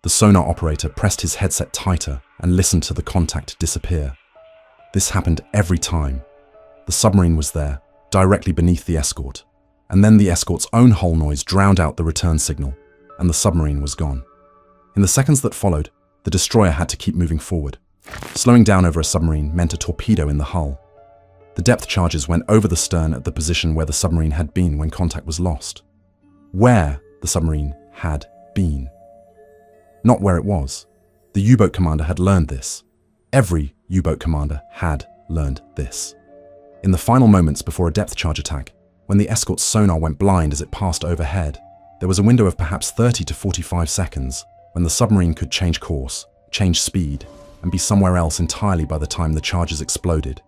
The sonar operator pressed his headset tighter and listened to the contact disappear. This happened every time. The submarine was there, directly beneath the escort, and then the escort's own hull noise drowned out the return signal, and the submarine was gone. In the seconds that followed, the destroyer had to keep moving forward. Slowing down over a submarine meant a torpedo in the hull. The depth charges went over the stern at the position where the submarine had been when contact was lost. Where the submarine had been. Not where it was. The U-boat commander had learned this. Every U-boat commander had learned this. In the final moments before a depth charge attack, when the escort's sonar went blind as it passed overhead, there was a window of perhaps 30 to 45 seconds when the submarine could change course, change speed, and be somewhere else entirely by the time the charges exploded.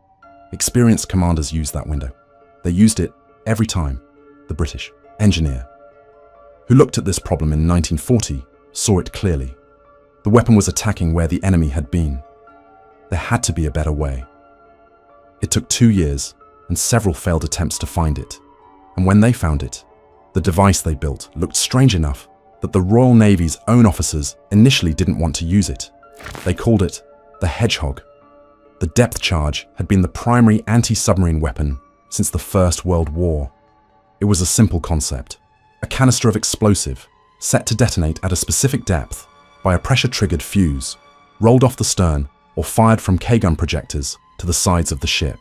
Experienced commanders used that window. They used it every time. The British engineer, who looked at this problem in 1940, saw it clearly. The weapon was attacking where the enemy had been. There had to be a better way. It took 2 years and several failed attempts to find it. And when they found it, the device they built looked strange enough that the Royal Navy's own officers initially didn't want to use it. They called it the Hedgehog. The depth charge had been the primary anti-submarine weapon since the First World War. It was a simple concept. A canister of explosive, set to detonate at a specific depth by a pressure-triggered fuse, rolled off the stern or fired from K-gun projectors to the sides of the ship.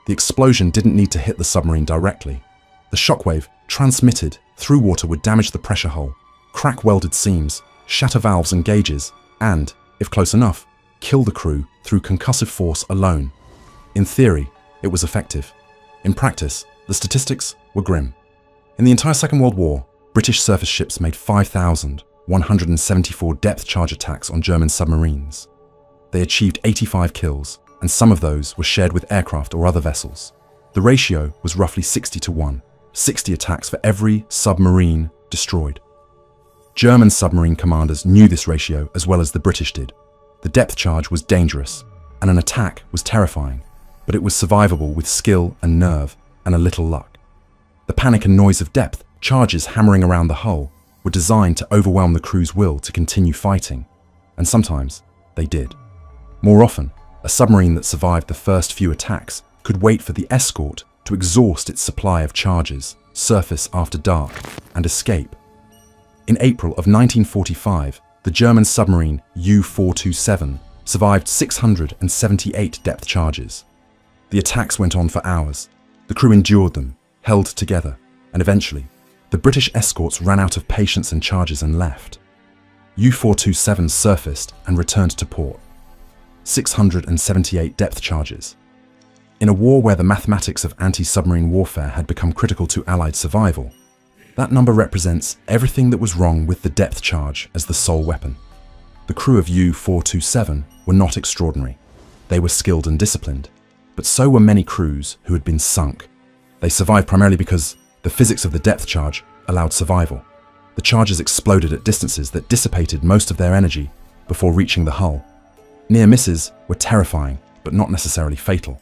The explosion didn't need to hit the submarine directly. The shockwave transmitted through water would damage the pressure hull, crack welded seams, shatter valves and gauges, and, if close enough, kill the crew through concussive force alone. In theory, it was effective. In practice, the statistics were grim. In the entire Second World War, British surface ships made 5,174 depth charge attacks on German submarines. They achieved 85 kills, and some of those were shared with aircraft or other vessels. The ratio was roughly 60-1, 60 attacks for every submarine destroyed. German submarine commanders knew this ratio as well as the British did. The depth charge was dangerous, and an attack was terrifying, but it was survivable with skill and nerve and a little luck. The panic and noise of depth charges hammering around the hull were designed to overwhelm the crew's will to continue fighting, and sometimes they did. More often, a submarine that survived the first few attacks could wait for the escort to exhaust its supply of charges, surface after dark, and escape. In April of 1945, the German submarine U-427 survived 678 depth charges. The attacks went on for hours. The crew endured them, held together, and eventually, the British escorts ran out of patience and charges and left. U-427 surfaced and returned to port. 678 depth charges. In a war where the mathematics of anti-submarine warfare had become critical to Allied survival, that number represents everything that was wrong with the depth charge as the sole weapon. The crew of U-427 were not extraordinary. They were skilled and disciplined, but so were many crews who had been sunk. They survived primarily because the physics of the depth charge allowed survival. The charges exploded at distances that dissipated most of their energy before reaching the hull. Near misses were terrifying, but not necessarily fatal.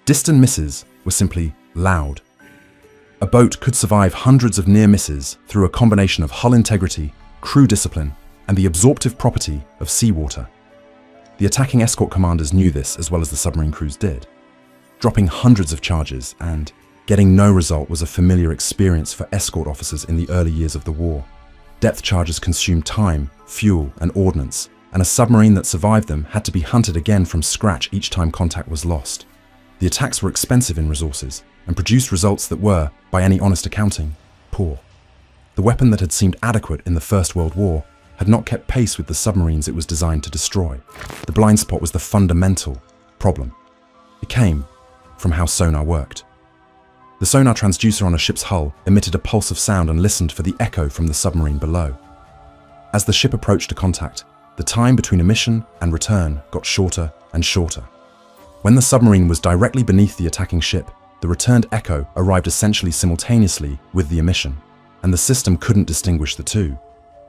Distant misses were simply loud. A boat could survive hundreds of near misses through a combination of hull integrity, crew discipline, and the absorptive property of seawater. The attacking escort commanders knew this as well as the submarine crews did. Dropping hundreds of charges and getting no result was a familiar experience for escort officers in the early years of the war. Depth charges consumed time, fuel, and ordnance, and a submarine that survived them had to be hunted again from scratch each time contact was lost. The attacks were expensive in resources and produced results that were, by any honest accounting, poor. The weapon that had seemed adequate in the First World War had not kept pace with the submarines it was designed to destroy. The blind spot was the fundamental problem. It came from how sonar worked. The sonar transducer on a ship's hull emitted a pulse of sound and listened for the echo from the submarine below. As the ship approached a contact, the time between emission and return got shorter and shorter. When the submarine was directly beneath the attacking ship, the returned echo arrived essentially simultaneously with the emission, and the system couldn't distinguish the two.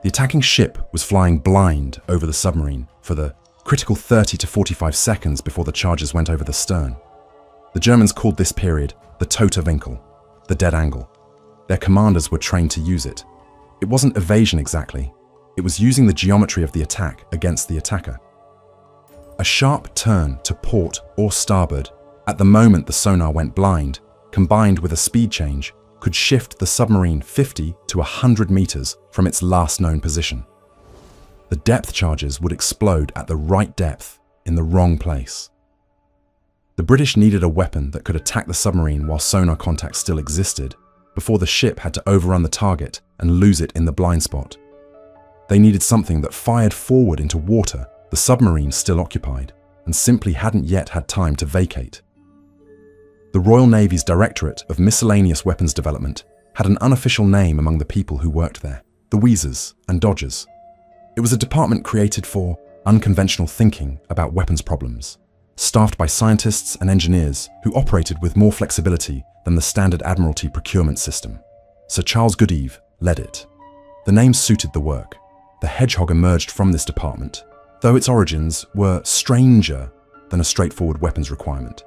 The attacking ship was flying blind over the submarine for the critical 30 to 45 seconds before the charges went over the stern. The Germans called this period the Tote Winkel, the dead angle. Their commanders were trained to use it. It wasn't evasion exactly. It was using the geometry of the attack against the attacker. A sharp turn to port or starboard at the moment the sonar went blind, combined with a speed change, could shift the submarine 50 to 100 meters from its last known position. The depth charges would explode at the right depth in the wrong place. The British needed a weapon that could attack the submarine while sonar contact still existed, before the ship had to overrun the target and lose it in the blind spot. They needed something that fired forward into water the submarine still occupied and simply hadn't yet had time to vacate. The Royal Navy's Directorate of Miscellaneous Weapons Development had an unofficial name among the people who worked there, the Wheezers and Dodgers. It was a department created for unconventional thinking about weapons problems, staffed by scientists and engineers who operated with more flexibility than the standard Admiralty procurement system. Sir Charles Goodeve led it. The name suited the work. The Hedgehog emerged from this department, though its origins were stranger than a straightforward weapons requirement.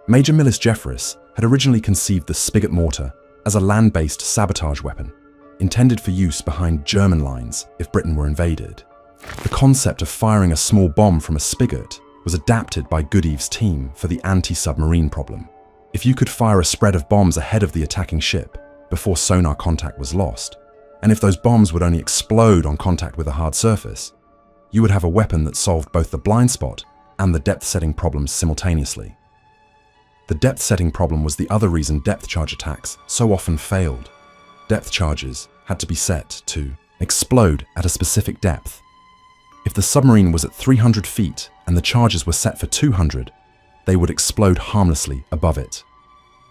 Major Millis Jeffreys had originally conceived the spigot mortar as a land-based sabotage weapon, intended for use behind German lines if Britain were invaded. The concept of firing a small bomb from a spigot was adapted by Goodeve's team for the anti-submarine problem. If you could fire a spread of bombs ahead of the attacking ship before sonar contact was lost, and if those bombs would only explode on contact with a hard surface, you would have a weapon that solved both the blind spot and the depth-setting problems simultaneously. The depth-setting problem was the other reason depth charge attacks so often failed. Depth charges had to be set to explode at a specific depth. If the submarine was at 300 feet and the charges were set for 200, they would explode harmlessly above it.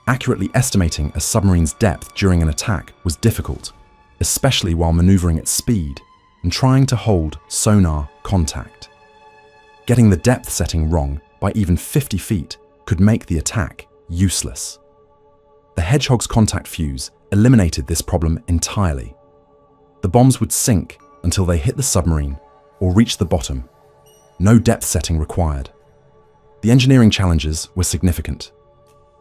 Accurately estimating a submarine's depth during an attack was difficult, especially while maneuvering at speed and trying to hold sonar contact. Getting the depth setting wrong by even 50 feet could make the attack useless. The Hedgehog's contact fuse eliminated this problem entirely. The bombs would sink until they hit the submarine or reach the bottom. No depth setting required. The engineering challenges were significant.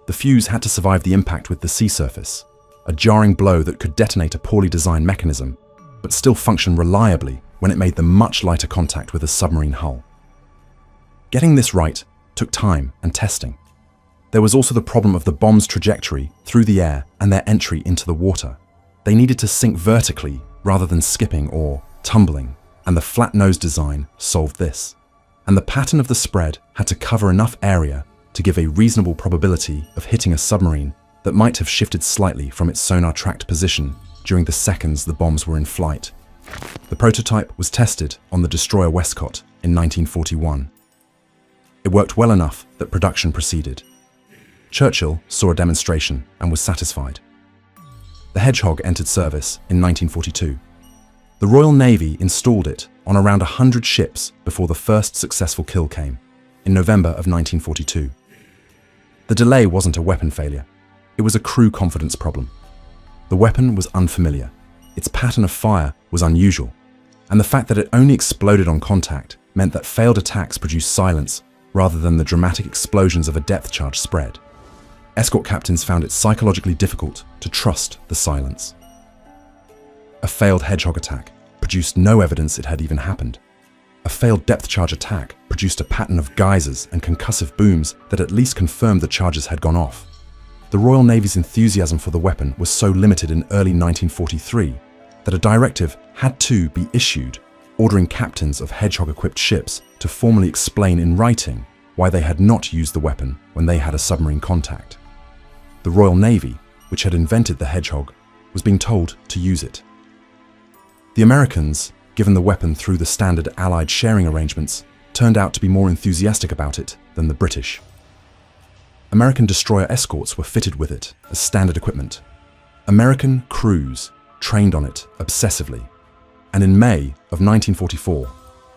The fuse had to survive the impact with the sea surface, a jarring blow that could detonate a poorly designed mechanism, but still function reliably when it made the much lighter contact with a submarine hull. Getting this right took time and testing. There was also the problem of the bomb's trajectory through the air and their entry into the water. They needed to sink vertically rather than skipping or tumbling, and the flat nose design solved this. And the pattern of the spread had to cover enough area to give a reasonable probability of hitting a submarine that might have shifted slightly from its sonar-tracked position during the seconds the bombs were in flight. The prototype was tested on the destroyer Westcott in 1941. It worked well enough that production proceeded. Churchill saw a demonstration and was satisfied. The Hedgehog entered service in 1942. The Royal Navy installed it on around 100 ships before the first successful kill came, in November of 1942. The delay wasn't a weapon failure. It was a crew confidence problem. The weapon was unfamiliar. Its pattern of fire was unusual, and the fact that it only exploded on contact meant that failed attacks produced silence rather than the dramatic explosions of a depth charge spread. Escort captains found it psychologically difficult to trust the silence. A failed Hedgehog attack produced no evidence it had even happened. A failed depth charge attack produced a pattern of geysers and concussive booms that at least confirmed the charges had gone off. The Royal Navy's enthusiasm for the weapon was so limited in early 1943 that a directive had to be issued, ordering captains of Hedgehog-equipped ships to formally explain in writing why they had not used the weapon when they had a submarine contact. The Royal Navy, which had invented the Hedgehog, was being told to use it. The Americans, given the weapon through the standard Allied sharing arrangements, turned out to be more enthusiastic about it than the British. American destroyer escorts were fitted with it as standard equipment. American crews trained on it obsessively, and in May of 1944,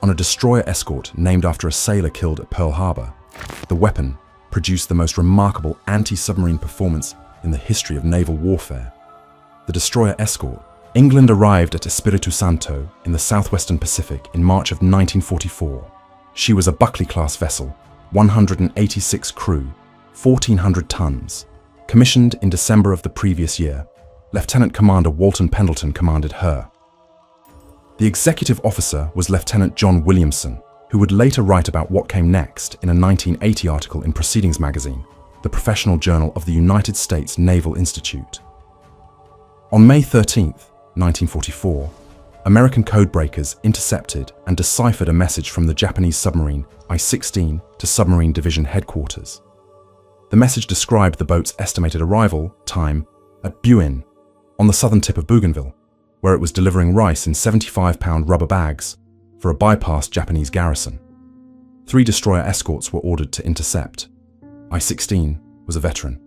on a destroyer escort named after a sailor killed at Pearl Harbor, the weapon produced the most remarkable anti-submarine performance in the history of naval warfare. The destroyer escort, England arrived at Espiritu Santo in the southwestern Pacific in March of 1944. She was a Buckley-class vessel, 186 crew, 1,400 tons. Commissioned in December of the previous year, Lieutenant Commander Walton Pendleton commanded her. The executive officer was Lieutenant John Williamson, who would later write about what came next in a 1980 article in Proceedings magazine, the professional journal of the United States Naval Institute. On May 13, 1944, American codebreakers intercepted and deciphered a message from the Japanese submarine I-16 to Submarine Division Headquarters. The message described the boat's estimated arrival time at Buin, on the southern tip of Bougainville, where it was delivering rice in 75-pound rubber bags for a bypassed Japanese garrison. 3 destroyer escorts were ordered to intercept. I-16 was a veteran.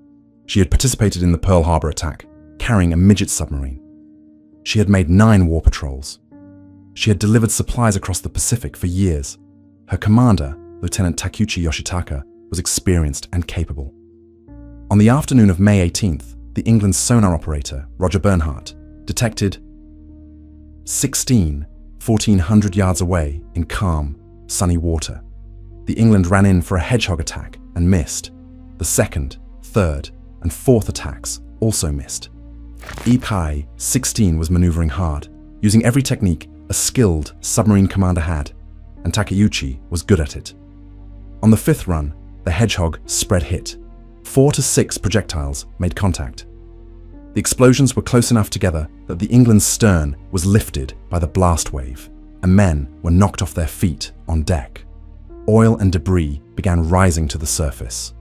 She had participated in the Pearl Harbor attack, carrying a midget submarine. She had made 9 war patrols. She had delivered supplies across the Pacific for years. Her commander, Lieutenant Takuchi Yoshitaka, was experienced and capable. On the afternoon of May 18th, the England's sonar operator, Roger Bernhardt, detected 16 1,400 yards away in calm, sunny water. The England ran in for a hedgehog attack and missed. The second, third, and fourth attacks also missed. Ikai 16 was maneuvering hard, using every technique a skilled submarine commander had, and Takeuchi was good at it. On the 5th run, the hedgehog spread hit. 4 to 6 projectiles made contact. The explosions were close enough together that the England's stern was lifted by the blast wave, and men were knocked off their feet on deck. Oil and debris began rising to the surface.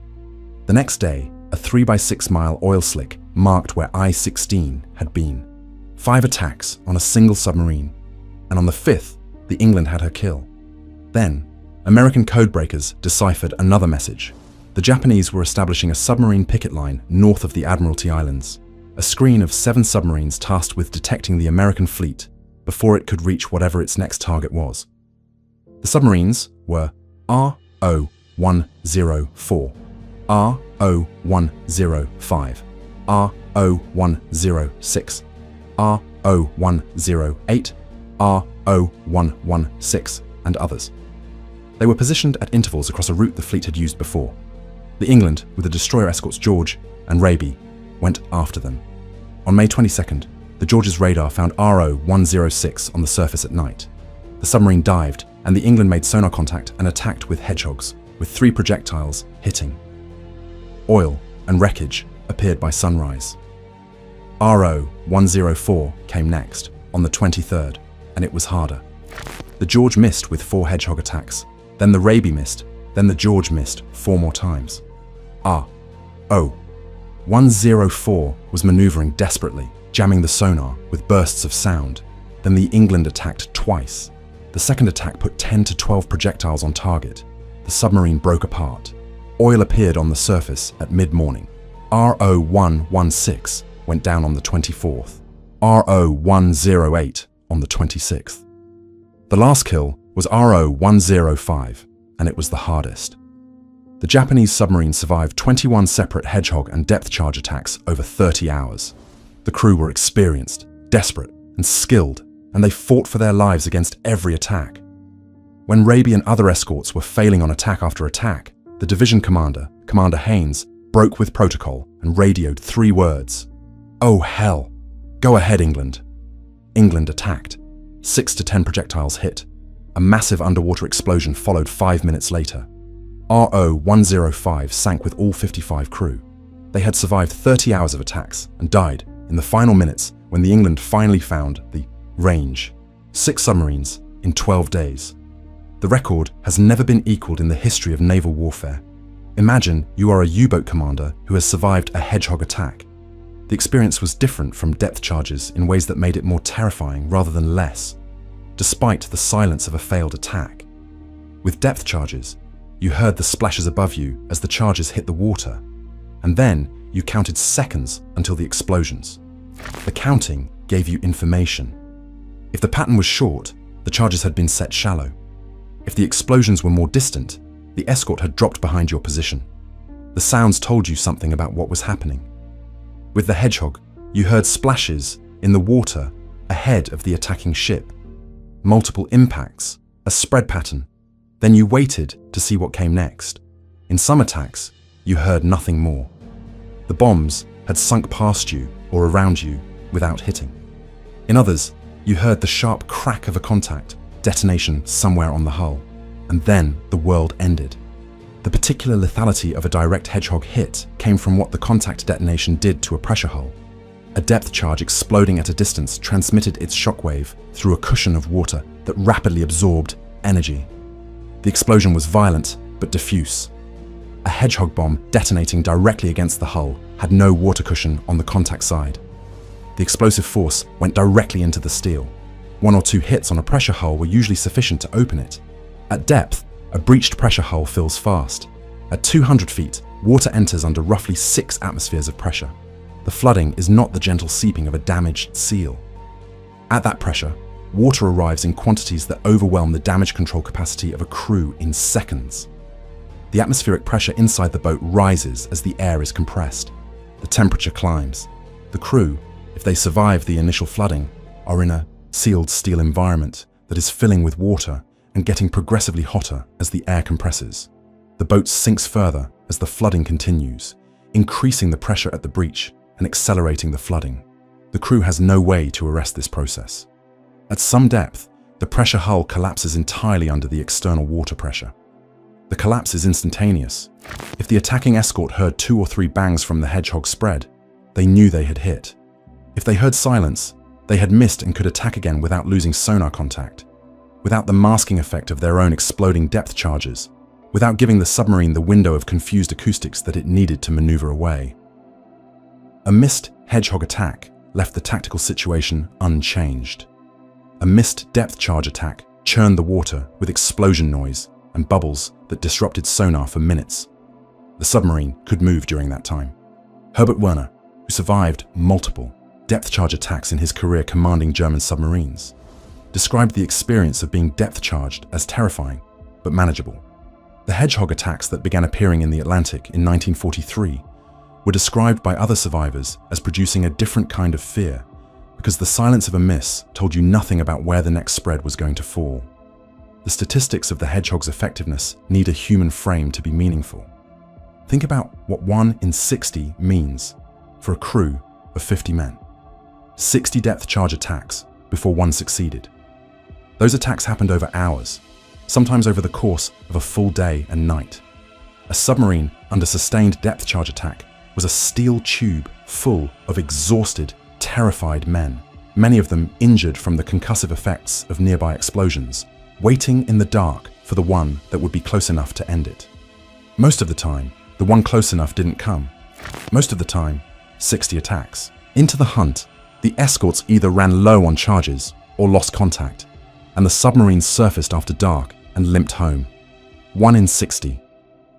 The next day, a 3x6 mile oil slick marked where I-16 had been. 5 attacks on a single submarine, and on the 5th, the England had her kill. Then, American codebreakers deciphered another message. The Japanese were establishing a submarine picket line north of the Admiralty Islands, a screen of 7 submarines tasked with detecting the American fleet before it could reach whatever its next target was. The submarines were RO-104, RO-105, RO-106, RO-108, RO-116, and others. They were positioned at intervals across a route the fleet had used before. The England, with the destroyer escorts George and Raby, went after them. On May 22nd, the George's radar found RO-106 on the surface at night. The submarine dived, and the England made sonar contact and attacked with hedgehogs, with 3 projectiles hitting. Oil and wreckage appeared by sunrise. RO-104 came next, on the 23rd, and it was harder. The George missed with 4 hedgehog attacks, then the Raby missed, then the George missed 4 more times. RO-104 was maneuvering desperately, jamming the sonar with bursts of sound. Then the England attacked twice. The second attack put 10 to 12 projectiles on target. The submarine broke apart. Oil appeared on the surface at mid-morning. RO-116 went down on the 24th. RO-108 on the 26th. The last kill was RO-105, and it was the hardest. The Japanese submarine survived 21 separate hedgehog and depth charge attacks over 30 hours. The crew were experienced, desperate, and skilled, and they fought for their lives against every attack. When Raby and other escorts were failing on attack after attack, the division commander, Commander Haynes, broke with protocol and radioed 3 words. "Oh hell! Go ahead, England." England attacked. 6 to 10 projectiles hit. A massive underwater explosion followed 5 minutes later. RO-105 sank with all 55 crew. They had survived 30 hours of attacks and died in the final minutes when the England finally found the range. 6 submarines in 12 days. The record has never been equaled in the history of naval warfare. Imagine you are a U-boat commander who has survived a hedgehog attack. The experience was different from depth charges in ways that made it more terrifying rather than less, despite the silence of a failed attack. With depth charges, you heard the splashes above you as the charges hit the water, and then you counted seconds until the explosions. The counting gave you information. If the pattern was short, the charges had been set shallow. If the explosions were more distant, the escort had dropped behind your position. The sounds told you something about what was happening. With the hedgehog, you heard splashes in the water ahead of the attacking ship, multiple impacts, a spread pattern. Then you waited to see what came next. In some attacks, you heard nothing more. The bombs had sunk past you or around you without hitting. In others, You heard the sharp crack of a contact, detonation somewhere on the hull, and then the world ended. The particular lethality of a direct Hedgehog hit came from what the contact detonation did to a pressure hull. A depth charge exploding at a distance transmitted its shockwave through a cushion of water that rapidly absorbed energy. The explosion was violent but diffuse. A Hedgehog bomb detonating directly against the hull had no water cushion on the contact side. The explosive force went directly into the steel. 1 or 2 hits on a pressure hull were usually sufficient to open it. At depth, a breached pressure hull fills fast. At 200 feet, water enters under roughly 6 atmospheres of pressure. The flooding is not the gentle seeping of a damaged seal. At that pressure, water arrives in quantities that overwhelm the damage control capacity of a crew in seconds. The atmospheric pressure inside the boat rises as the air is compressed. The temperature climbs. The crew, if they survive the initial flooding, are in a sealed steel environment that is filling with water and getting progressively hotter as the air compresses. The boat sinks further as the flooding continues, increasing the pressure at the breach and accelerating the flooding. The crew has no way to arrest this process. At some depth, the pressure hull collapses entirely under the external water pressure. The collapse is instantaneous. If the attacking escort heard 2 or 3 bangs from the Hedgehog spread, they knew they had hit. If they heard silence, they had missed and could attack again without losing sonar contact, without the masking effect of their own exploding depth charges, without giving the submarine the window of confused acoustics that it needed to maneuver away. A missed Hedgehog attack left the tactical situation unchanged. A missed depth charge attack churned the water with explosion noise and bubbles that disrupted sonar for minutes. The submarine could move during that time. Herbert Werner, who survived multiple depth charge attacks in his career commanding German submarines, described the experience of being depth charged as terrifying but manageable. The Hedgehog attacks that began appearing in the Atlantic in 1943 were described by other survivors as producing a different kind of fear, because the silence of a miss told you nothing about where the next spread was going to fall. The statistics of the Hedgehog's effectiveness need a human frame to be meaningful. Think about what 1 in 60 means for a crew of 50 men. 60 depth charge attacks before one succeeded. Those attacks happened over hours, sometimes over the course of a full day and night. A submarine under sustained depth charge attack was a steel tube full of exhausted, terrified men, many of them injured from the concussive effects of nearby explosions, waiting in the dark for the one that would be close enough to end it. Most of the time, the one close enough didn't come. Most of the time, 60 attacks. Into the hunt, the escorts either ran low on charges or lost contact, and the submarines surfaced after dark and limped home. 1 in 60.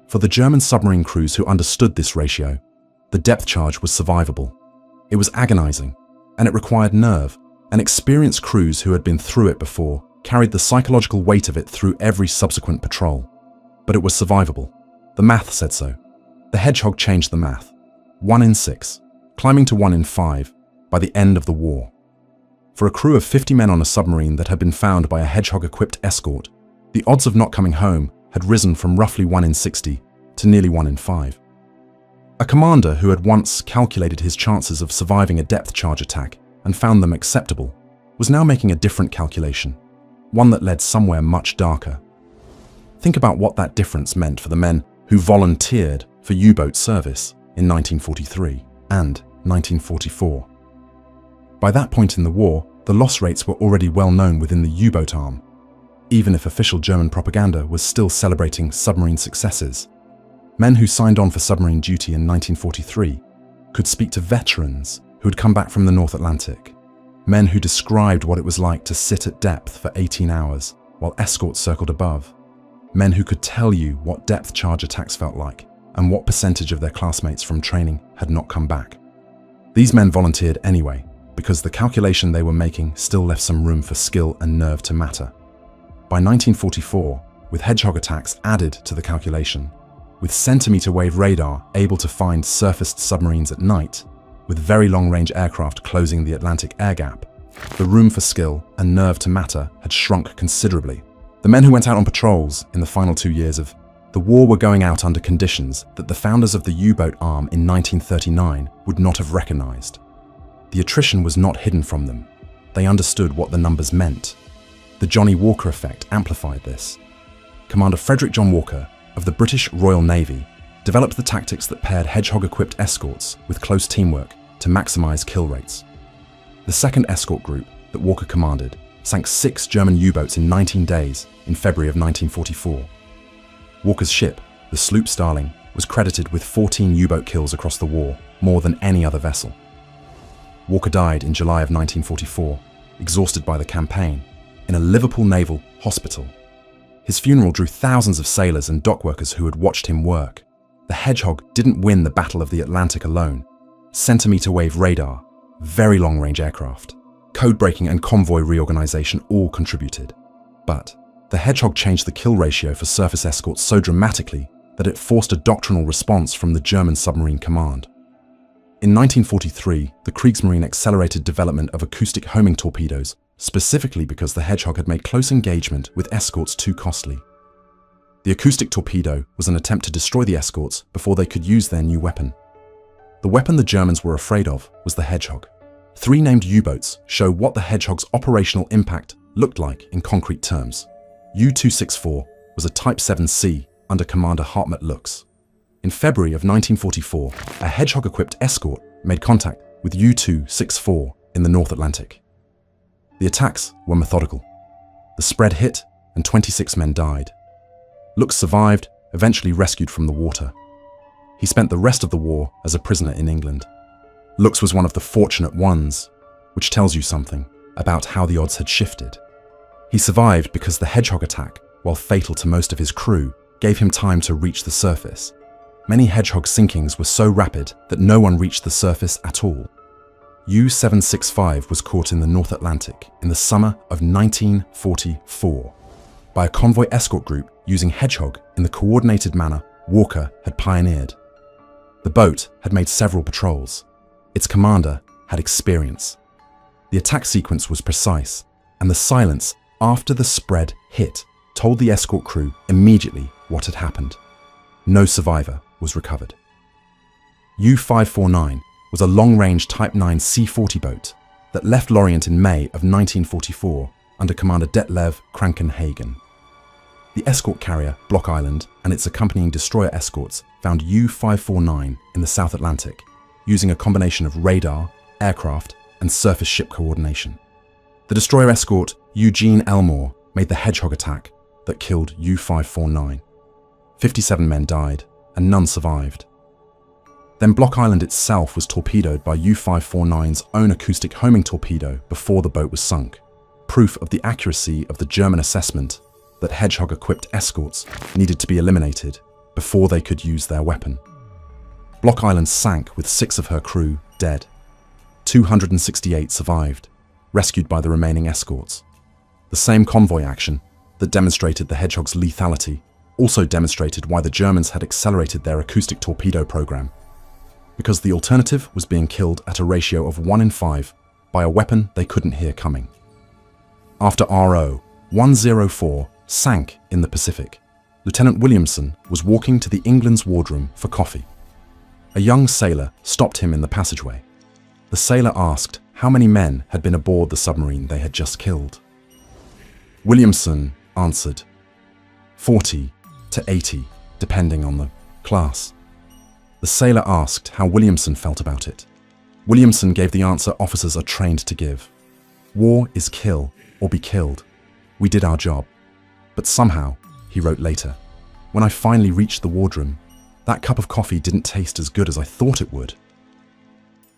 For the German submarine crews who understood this ratio, the depth charge was survivable. It was agonizing, and it required nerve, and experienced crews who had been through it before carried the psychological weight of it through every subsequent patrol. But it was survivable. The math said so. The Hedgehog changed the math. 1 in 6, climbing to 1 in 5 by the end of the war. For a crew of 50 men on a submarine that had been found by a Hedgehog-equipped escort, the odds of not coming home had risen from roughly 1 in 60 to nearly 1 in 5. A commander who had once calculated his chances of surviving a depth charge attack and found them acceptable was now making a different calculation, one that led somewhere much darker. Think about what that difference meant for the men who volunteered for U-boat service in 1943 and 1944. By that point in the war, the loss rates were already well known within the U-boat arm, even if official German propaganda was still celebrating submarine successes. Men who signed on for submarine duty in 1943 could speak to veterans who had come back from the North Atlantic, men who described what it was like to sit at depth for 18 hours while escorts circled above, men who could tell you what depth charge attacks felt like and what percentage of their classmates from training had not come back. These men volunteered anyway, because the calculation they were making still left some room for skill and nerve to matter. By 1944, with Hedgehog attacks added to the calculation, with centimeter-wave radar able to find surfaced submarines at night, with very long-range aircraft closing the Atlantic air gap, the room for skill and nerve to matter had shrunk considerably. The men who went out on patrols in the final 2 years of the war were going out under conditions that the founders of the U-boat arm in 1939 would not have recognized. The attrition was not hidden from them. they understood what the numbers meant. The Johnny Walker effect amplified this. Commander Frederick John Walker of the British Royal Navy developed the tactics that paired Hedgehog-equipped escorts with close teamwork to maximize kill rates. The second escort group that Walker commanded sank 6 German U-boats in 19 days in February of 1944. Walker's ship, the sloop Starling, was credited with 14 U-boat kills across the war, more than any other vessel. Walker died in July of 1944, exhausted by the campaign, in a Liverpool naval hospital. His funeral drew thousands of sailors and dockworkers who had watched him work. The Hedgehog didn't win the Battle of the Atlantic alone. Centimeter-wave radar, very long-range aircraft, code-breaking and convoy reorganization all contributed. But the Hedgehog changed the kill ratio for surface escorts so dramatically that it forced a doctrinal response from the German submarine command. In 1943, the Kriegsmarine accelerated development of acoustic homing torpedoes, specifically because the Hedgehog had made close engagement with escorts too costly. The acoustic torpedo was an attempt to destroy the escorts before they could use their new weapon. The weapon the Germans were afraid of was the Hedgehog. 3 named U-boats show what the Hedgehog's operational impact looked like in concrete terms. U-264 was a Type 7C under Commander Hartmut Lux. In February of 1944, a Hedgehog-equipped escort made contact with U-264 in the North Atlantic. The attacks were methodical. The spread hit and 26 men died. Lux survived, eventually rescued from the water. He spent the rest of the war as a prisoner in England. Lux was one of the fortunate ones, which tells you something about how the odds had shifted. He survived because the Hedgehog attack, while fatal to most of his crew, gave him time to reach the surface. Many Hedgehog sinkings were so rapid that no one reached the surface at all. U-765 was caught in the North Atlantic in the summer of 1944 by a convoy escort group using Hedgehog in the coordinated manner Walker had pioneered. The boat had made several patrols. Its commander had experience. The attack sequence was precise, and the silence after the spread hit told the escort crew immediately what had happened. No survivor was recovered. U-549 was a long-range Type 9 C-40 boat that left Lorient in May of 1944 under Commander Detlev Krankenhagen. The escort carrier Block Island and its accompanying destroyer escorts found U-549 in the South Atlantic, using a combination of radar, aircraft, and surface ship coordination. The destroyer escort Eugene Elmore made the Hedgehog attack that killed U-549. 57 men died, and none survived. Then Block Island itself was torpedoed by U-549's own acoustic homing torpedo before the boat was sunk, proof of the accuracy of the German assessment that Hedgehog-equipped escorts needed to be eliminated before they could use their weapon. Block Island sank with 6 of her crew dead. 268 survived, rescued by the remaining escorts. The same convoy action that demonstrated the Hedgehog's lethality also demonstrated why the Germans had accelerated their acoustic torpedo program, because the alternative was being killed at a ratio of 1 in 5 by a weapon they couldn't hear coming. After RO-104 sank in the Pacific, Lieutenant Williamson was walking to the England's wardroom for coffee. A young sailor stopped him in the passageway. The sailor asked how many men had been aboard the submarine they had just killed. Williamson answered, 40 to 80, depending on the class. The sailor asked how Williamson felt about it. Williamson gave the answer officers are trained to give. War is kill or be killed. We did our job. But somehow, he wrote later, when I finally reached the wardroom, that cup of coffee didn't taste as good as I thought it would.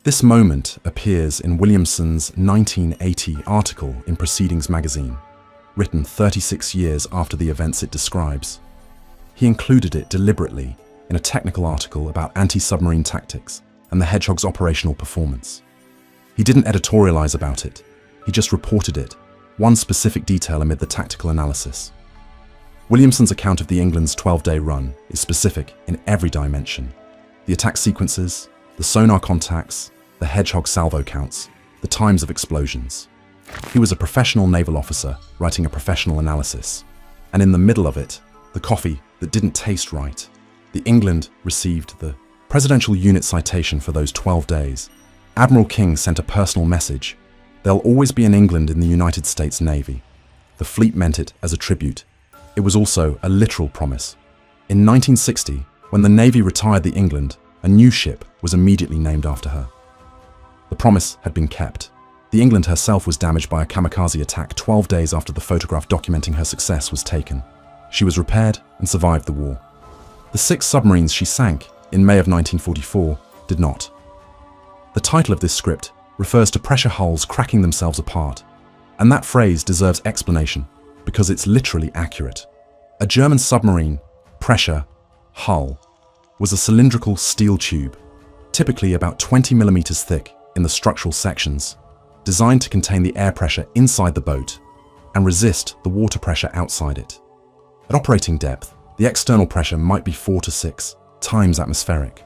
This moment appears in Williamson's 1980 article in Proceedings magazine, written 36 years after the events it describes. He included it deliberately in a technical article about anti-submarine tactics and the Hedgehog's operational performance. He didn't editorialize about it, he just reported it, one specific detail amid the tactical analysis. Williamson's account of the England's 12-day run is specific in every dimension. The attack sequences, the sonar contacts, the Hedgehog salvo counts, the times of explosions. He was a professional naval officer writing a professional analysis. And in the middle of it, the coffee that didn't taste right. The England received the Presidential Unit Citation for those 12 days. Admiral King sent a personal message, There'll always be an England in the United States Navy. The fleet meant it as a tribute. It was also a literal promise. In 1960, when the Navy retired the England, a new ship was immediately named after her. The promise had been kept. The England herself was damaged by a kamikaze attack 12 days after the photograph documenting her success was taken. She was repaired and survived the war. The 6 submarines she sank in May of 1944 did not. The title of this script refers to pressure hulls cracking themselves apart, and that phrase deserves explanation because it's literally accurate. A German submarine pressure hull was a cylindrical steel tube, typically about 20 millimeters thick in the structural sections, designed to contain the air pressure inside the boat and resist the water pressure outside it. At operating depth, the external pressure might be 4 to 6 times atmospheric.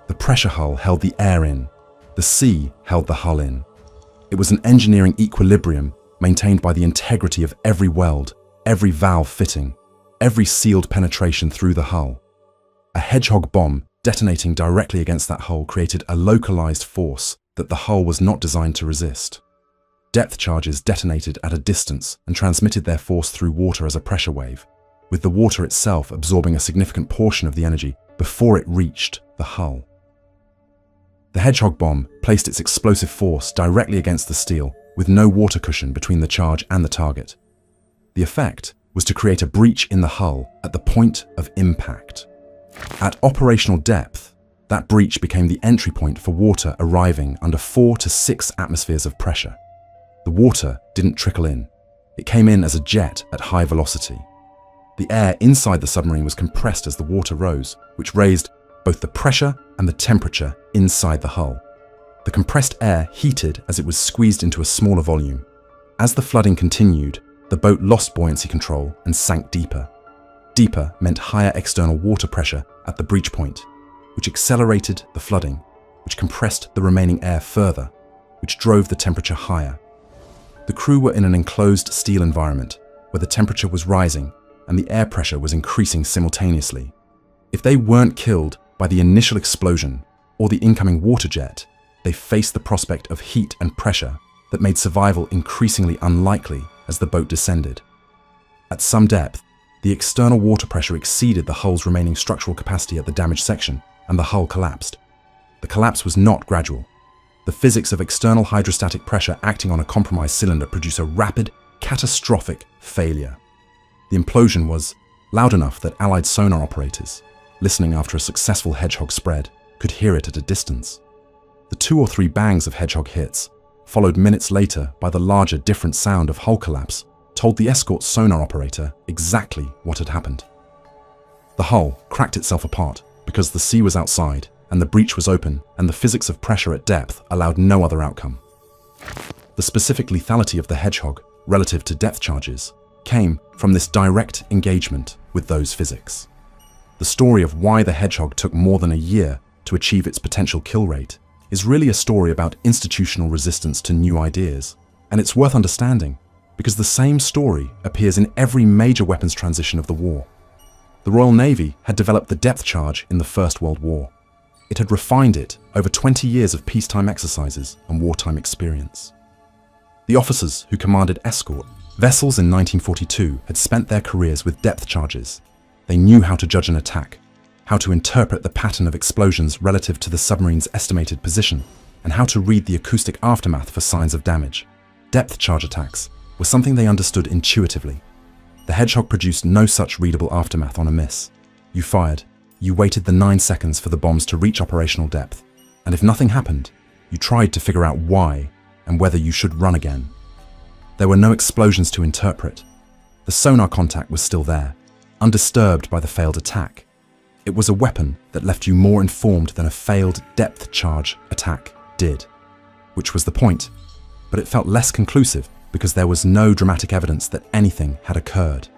The pressure hull held the air in, the sea held the hull in. It was an engineering equilibrium maintained by the integrity of every weld, every valve fitting, every sealed penetration through the hull. A hedgehog bomb detonating directly against that hull created a localized force that the hull was not designed to resist. Depth charges detonated at a distance and transmitted their force through water as a pressure wave, with the water itself absorbing a significant portion of the energy before it reached the hull. The hedgehog bomb placed its explosive force directly against the steel with no water cushion between the charge and the target. The effect was to create a breach in the hull at the point of impact. At operational depth, that breach became the entry point for water arriving under 4 to 6 atmospheres of pressure. The water didn't trickle in. It came in as a jet at high velocity. The air inside the submarine was compressed as the water rose, which raised both the pressure and the temperature inside the hull. The compressed air heated as it was squeezed into a smaller volume. As the flooding continued, the boat lost buoyancy control and sank deeper. Deeper meant higher external water pressure at the breach point, which accelerated the flooding, which compressed the remaining air further, which drove the temperature higher. The crew were in an enclosed steel environment where the temperature was rising and the air pressure was increasing simultaneously. If they weren't killed by the initial explosion or the incoming water jet, they faced the prospect of heat and pressure that made survival increasingly unlikely as the boat descended. At some depth, the external water pressure exceeded the hull's remaining structural capacity at the damaged section, and the hull collapsed. The collapse was not gradual. The physics of external hydrostatic pressure acting on a compromised cylinder produce a rapid, catastrophic failure. The implosion was loud enough that Allied sonar operators, listening after a successful hedgehog spread, could hear it at a distance. The 2 or 3 bangs of hedgehog hits, followed minutes later by the larger, different sound of hull collapse, told the escort sonar operator exactly what had happened. The hull cracked itself apart because the sea was outside and the breach was open, and the physics of pressure at depth allowed no other outcome. The specific lethality of the hedgehog relative to depth charges came from this direct engagement with those physics. The story of why the hedgehog took more than a year to achieve its potential kill rate is really a story about institutional resistance to new ideas, and it's worth understanding because the same story appears in every major weapons transition of the war. The Royal Navy had developed the depth charge in the First World War. It had refined it over 20 years of peacetime exercises and wartime experience. The officers who commanded escort vessels in 1942 had spent their careers with depth charges. They knew how to judge an attack, how to interpret the pattern of explosions relative to the submarine's estimated position, and how to read the acoustic aftermath for signs of damage. Depth charge attacks were something they understood intuitively. The hedgehog produced no such readable aftermath on a miss. You fired, you waited the 9 seconds for the bombs to reach operational depth, and if nothing happened, you tried to figure out why and whether you should run again. There were no explosions to interpret. The sonar contact was still there, undisturbed by the failed attack. It was a weapon that left you more informed than a failed depth charge attack did, which was the point, but it felt less conclusive because there was no dramatic evidence that anything had occurred.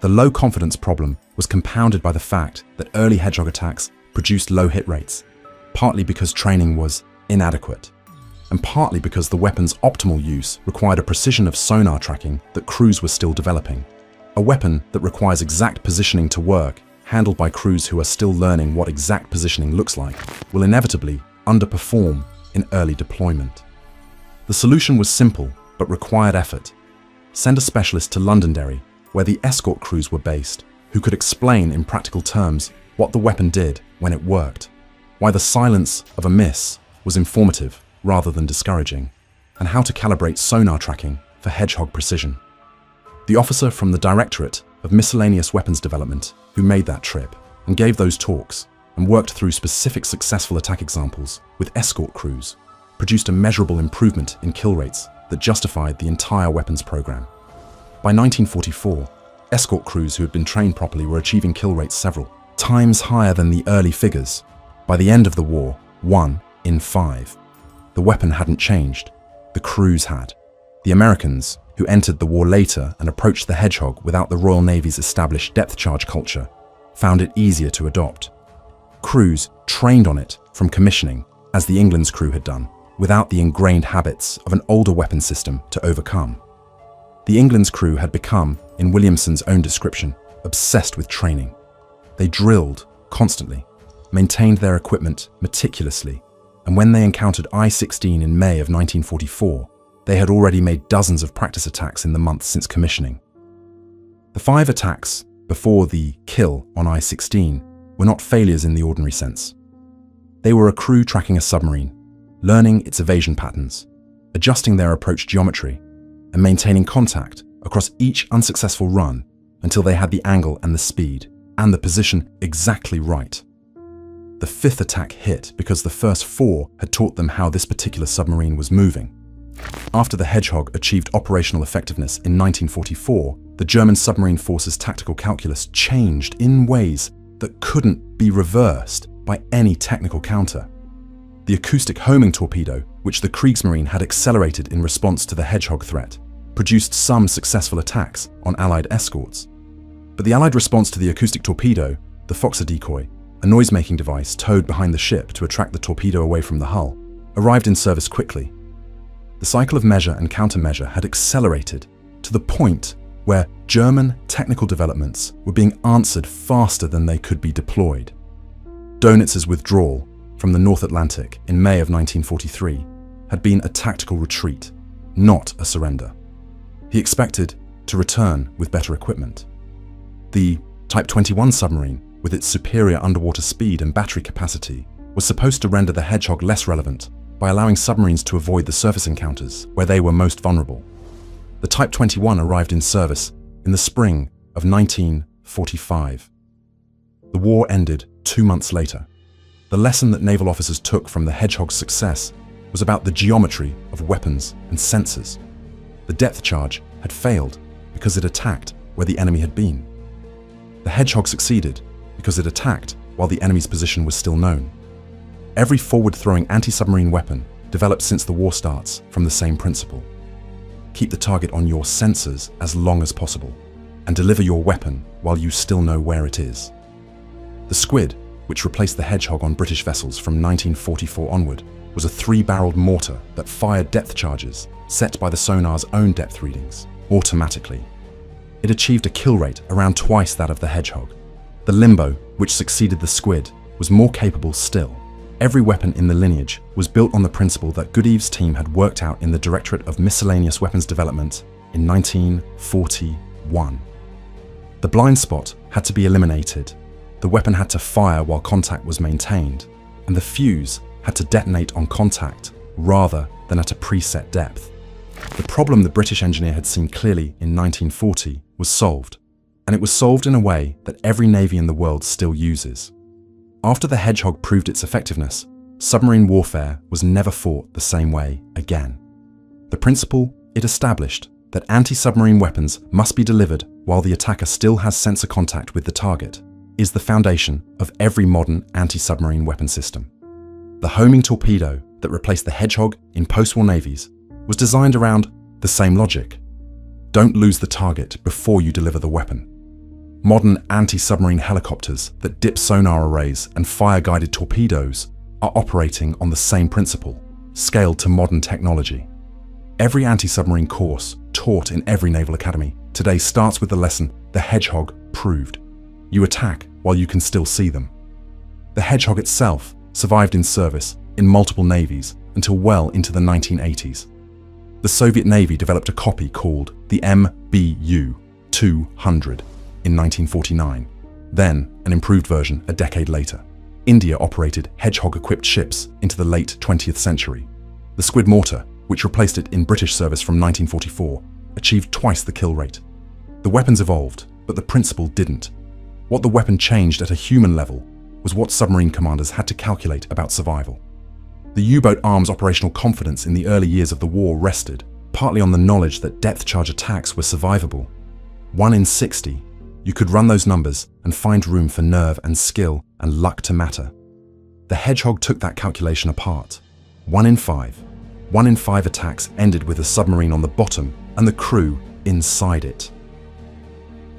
The low confidence problem was compounded by the fact that early hedgehog attacks produced low hit rates, partly because training was inadequate, and partly because the weapon's optimal use required a precision of sonar tracking that crews were still developing. A weapon that requires exact positioning to work, handled by crews who are still learning what exact positioning looks like, will inevitably underperform in early deployment. The The solution was simple, but required effort. Send a specialist to Londonderry, where the escort crews were based, who could explain in practical terms what the weapon did when it worked, why the silence of a miss was informative rather than discouraging, and how to calibrate sonar tracking for hedgehog precision. The officer from the Directorate of Miscellaneous Weapons Development who made that trip and gave those talks and worked through specific successful attack examples with escort crews produced a measurable improvement in kill rates that justified the entire weapons program. By 1944, escort crews who had been trained properly were achieving kill rates several times higher than the early figures. By the end of the war, 1 in 5. The weapon hadn't changed, the crews had. The Americans, who entered the war later and approached the Hedgehog without the Royal Navy's established depth charge culture, found it easier to adopt. Crews trained on it from commissioning, as the England's crew had done, without the ingrained habits of an older weapon system to overcome. The England's crew had become, in Williamson's own description, obsessed with training. They drilled constantly, maintained their equipment meticulously, and when they encountered I-16 in May of 1944, they had already made dozens of practice attacks in the months since commissioning. The 5 attacks before the kill on I-16 were not failures in the ordinary sense. They were a crew tracking a submarine, learning its evasion patterns, adjusting their approach geometry, and maintaining contact across each unsuccessful run until they had the angle and the speed and the position exactly right. The 5th attack hit because the first 4 had taught them how this particular submarine was moving. After the Hedgehog achieved operational effectiveness in 1944, the German submarine force's tactical calculus changed in ways that couldn't be reversed by any technical counter. The acoustic homing torpedo, which the Kriegsmarine had accelerated in response to the Hedgehog threat, produced some successful attacks on Allied escorts. But the Allied response to the acoustic torpedo, the Foxer decoy, a noise-making device towed behind the ship to attract the torpedo away from the hull, arrived in service quickly. The cycle of measure and countermeasure had accelerated to the point where German technical developments were being answered faster than they could be deployed. Donitz's withdrawal from the North Atlantic in May of 1943 had been a tactical retreat, not a surrender. He expected to return with better equipment. The Type 21 submarine, with its superior underwater speed and battery capacity, was supposed to render the Hedgehog less relevant by allowing submarines to avoid the surface encounters where they were most vulnerable. The Type 21 arrived in service in the spring of 1945. The war ended 2 months later. The lesson that naval officers took from the Hedgehog's success was about the geometry of weapons and sensors. The depth charge had failed because it attacked where the enemy had been. The Hedgehog succeeded because it attacked while the enemy's position was still known. Every forward-throwing anti-submarine weapon developed since the war starts from the same principle. Keep the target on your sensors as long as possible, and deliver your weapon while you still know where it is. The Squid, which replaced the Hedgehog on British vessels from 1944 onward, was a 3-barreled mortar that fired depth charges set by the sonar's own depth readings, automatically. It achieved a kill rate around twice that of the Hedgehog. The Limbo, which succeeded the Squid, was more capable still. Every weapon in the lineage was built on the principle that Goodeve's team had worked out in the Directorate of Miscellaneous Weapons Development in 1941. The blind spot had to be eliminated, the weapon had to fire while contact was maintained, and the fuse had to detonate on contact rather than at a preset depth. The problem the British engineer had seen clearly in 1940 was solved, and it was solved in a way that every navy in the world still uses. After the Hedgehog proved its effectiveness, submarine warfare was never fought the same way again. The principle it established, that anti-submarine weapons must be delivered while the attacker still has sensor contact with the target, is the foundation of every modern anti-submarine weapon system. The homing torpedo that replaced the Hedgehog in post-war navies was designed around the same logic. Don't lose the target before you deliver the weapon. Modern anti-submarine helicopters that dip sonar arrays and fire guided torpedoes are operating on the same principle, scaled to modern technology. Every anti-submarine course taught in every naval academy today starts with the lesson the Hedgehog proved. You attack while you can still see them. The Hedgehog itself survived in service in multiple navies until well into the 1980s. The Soviet Navy developed a copy called the WW2 in 1949, then an improved version a decade later. India operated Hedgehog-equipped ships into the late 20th century. The Squid mortar, which replaced it in British service from 1944, achieved twice the kill rate. The weapons evolved, but the principle didn't. What the weapon changed at a human level was what submarine commanders had to calculate about survival. The U-boat arm's operational confidence in the early years of the war rested partly on the knowledge that depth charge attacks were survivable. 1 in 60, you could run those numbers and find room for nerve and skill and luck to matter. The Hedgehog took that calculation apart. 1 in 5. 1 in 5 attacks ended with a submarine on the bottom and the crew inside it.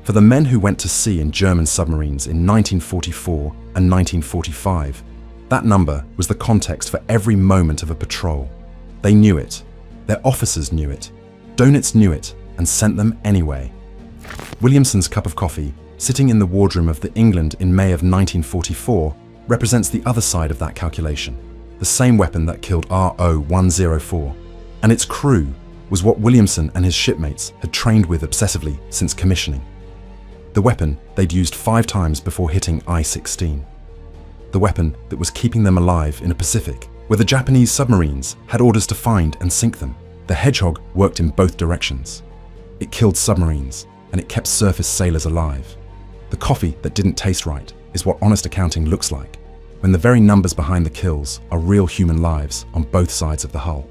For the men who went to sea in German submarines in 1944 and 1945, that number was the context for every moment of a patrol. They knew it. Their officers knew it. Detonates knew it and sent them anyway. Williamson's cup of coffee, sitting in the wardroom of the England in May of 1944, represents the other side of that calculation, the same weapon that killed RO-104. And its crew was what Williamson and his shipmates had trained with obsessively since commissioning. The weapon they'd used 5 times before hitting I-16. The weapon that was keeping them alive in a Pacific where the Japanese submarines had orders to find and sink them. The Hedgehog worked in both directions. It killed submarines, and it kept surface sailors alive. The coffee that didn't taste right is what honest accounting looks like, when the very numbers behind the kills are real human lives on both sides of the hull.